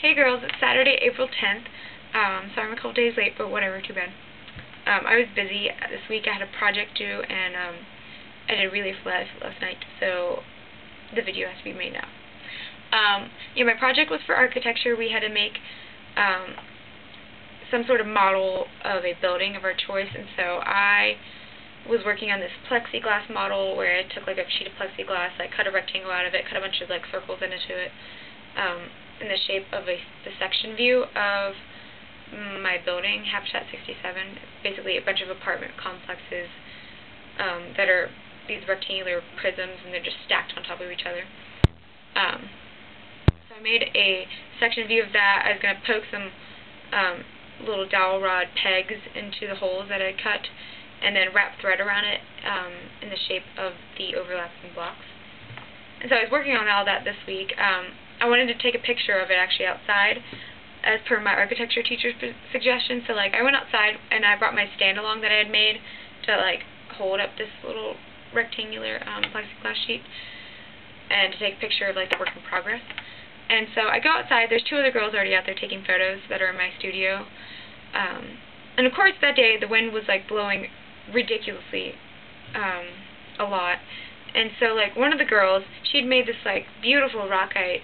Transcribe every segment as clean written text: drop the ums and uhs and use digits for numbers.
Hey girls, it's Saturday, April 10th. Sorry I'm a couple days late, but whatever, too bad. I was busy this week. I had a project due, and I did really last night, so the video has to be made now. My project was for architecture. We had to make some sort of model of a building of our choice, and so I was working on this plexiglass model where I took like a sheet of plexiglass, I cut a rectangle out of it, cut a bunch of like circles into it, in the shape of the section view of my building, Habitat 67. Basically a bunch of apartment complexes that are these rectangular prisms, and they're just stacked on top of each other. So I made a section view of that. I was going to poke some little dowel rod pegs into the holes that I cut, and then wrap thread around it in the shape of the overlapping blocks. And so I was working on all that this week. I wanted to take a picture of it actually outside, as per my architecture teacher's suggestion. So like I went outside and I brought my stand along that I had made to like hold up this little rectangular plexiglass sheet, and to take a picture of like the work in progress. And so I go outside. There's two other girls already out there taking photos that are in my studio. And of course that day the wind was like blowing ridiculously a lot. And so like one of the girls, she'd made this like beautiful rockite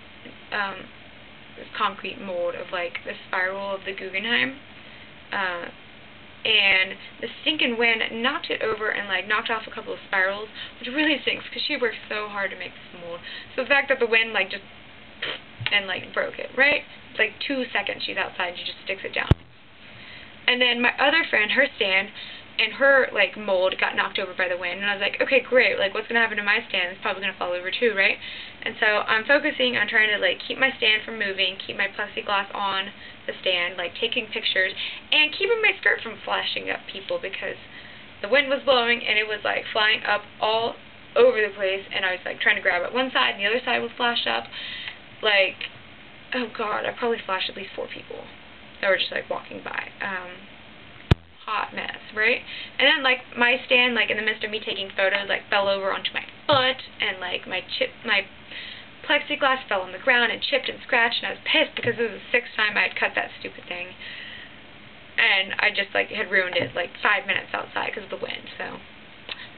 this concrete mold of like the spiral of the Guggenheim, and the stinking wind knocked it over and like knocked off a couple of spirals, which really stinks because she worked so hard to make this mold. So the fact that the wind like just and like broke it, right? It's like 2 seconds she's outside, she just sticks it down. And then my other friend, her stand and her like mold got knocked over by the wind, and I was like, okay, great, like what's gonna happen to my stand? It's probably gonna fall over too, right? And so I'm focusing on trying to like keep my stand from moving, keep my plexiglass on the stand, like taking pictures, and keeping my skirt from flashing up people, because the wind was blowing and it was like flying up all over the place, and I was like trying to grab it one side and the other side was flashed up. Like, oh god, I probably flashed at least 4 people that were just like walking by. Hot mess, right? And then like my stand, like in the midst of me taking photos, like fell over onto my foot, and like my plexiglass fell on the ground and chipped and scratched, and I was pissed because it was the 6th time I had cut that stupid thing, and I just like had ruined it like 5 minutes outside because of the wind. So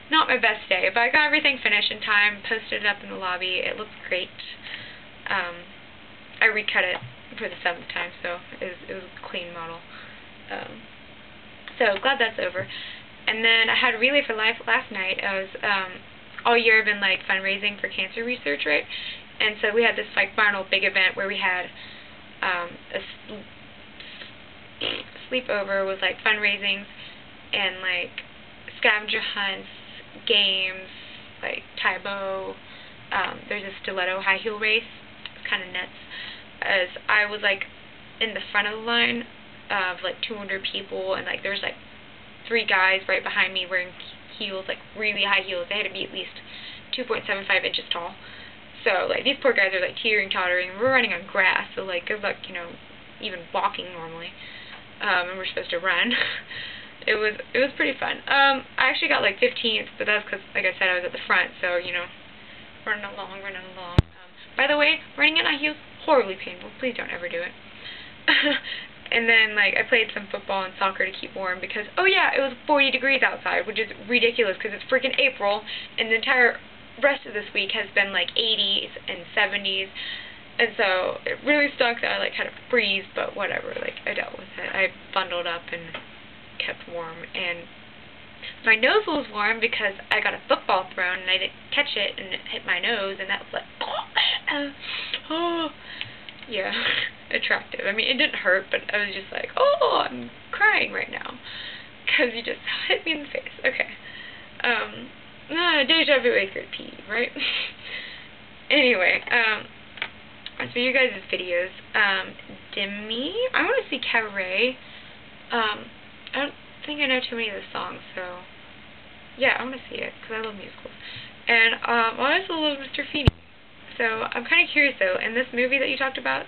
not my best day, but I got everything finished in time, posted it up in the lobby. It looked great. I recut it for the 7th time, so it was a clean model. So glad that's over. And then I had Relay for Life last night. I was all year I've been like fundraising for cancer research, right? And so we had this like final big event where we had a sleepover with like fundraisings and like scavenger hunts, games, like Taibo. There's a stiletto high heel race. It's kind of nuts. As I was like in the front of the line of like 200 people, and like there's like 3 guys right behind me wearing heels, like really high heels. They had to be at least 2.75 inches tall. So like these poor guys are like teetering tottering. We're running on grass, so like good luck, even walking normally. And we're supposed to run. It was pretty fun. I actually got like 15th, but that's because, like I said, I was at the front, so running along. By the way, running in high heels, horribly painful. Please don't ever do it. And then, like, I played some football and soccer to keep warm because, oh yeah, it was 40 degrees outside, which is ridiculous because it's freaking April, and the entire rest of this week has been, like, 80s and 70s, and so it really stunk that I, like, had to freeze, but whatever, like, I dealt with it. I bundled up and kept warm, and my nose was warm because I got a football thrown, and I didn't catch it, and it hit my nose, and that was like, oh, yeah, attractive. I mean, it didn't hurt, but I was just like, oh, I'm crying right now, because you just hit me in the face. Okay. Deja vu 8th grade PE, right? Anyway, so you guys' videos, Dimmy, I want to see Cabaret. I don't think I know too many of the songs, so yeah, I want to see it, because I love musicals. And I also love Mr. Feeney. So I'm kind of curious though, in this movie that you talked about,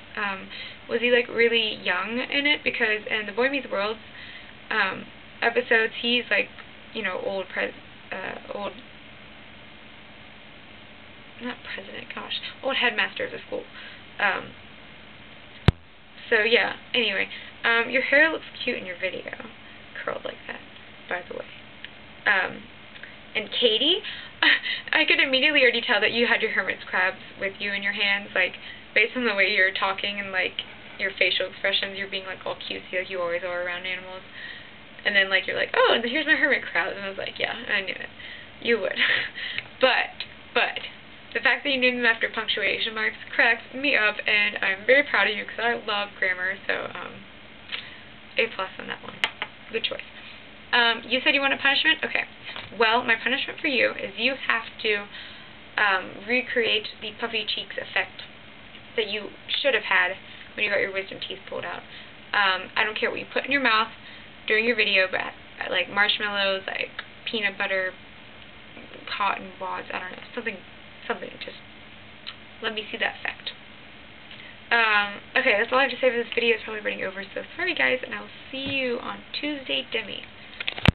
was he like really young in it? Because in the Boy Meets World episodes, he's like, old headmaster of the school. So yeah, anyway, your hair looks cute in your video, curled like that, by the way. And Katie, I could immediately already tell that you had your hermit's crabs with you in your hands, like, based on the way you're talking and, like, your facial expressions, you're being, like, all cutesy like you always are around animals. And then, like, you're like, oh, here's my hermit crabs. And I was like, yeah, I knew it. You would. But, the fact that you named them after punctuation marks cracks me up, and I'm very proud of you because I love grammar, so, A+ on that one. Good choice. You said you want a punishment? Okay. Well, my punishment for you is you have to recreate the puffy cheeks effect that you should have had when you got your wisdom teeth pulled out. I don't care what you put in your mouth during your video, but like marshmallows, like peanut butter, cotton wads, I don't know, something, just let me see that effect. Okay, that's all I have to say for this video. It's probably running over, so sorry guys, and I'll see you on Tuesday, Demi.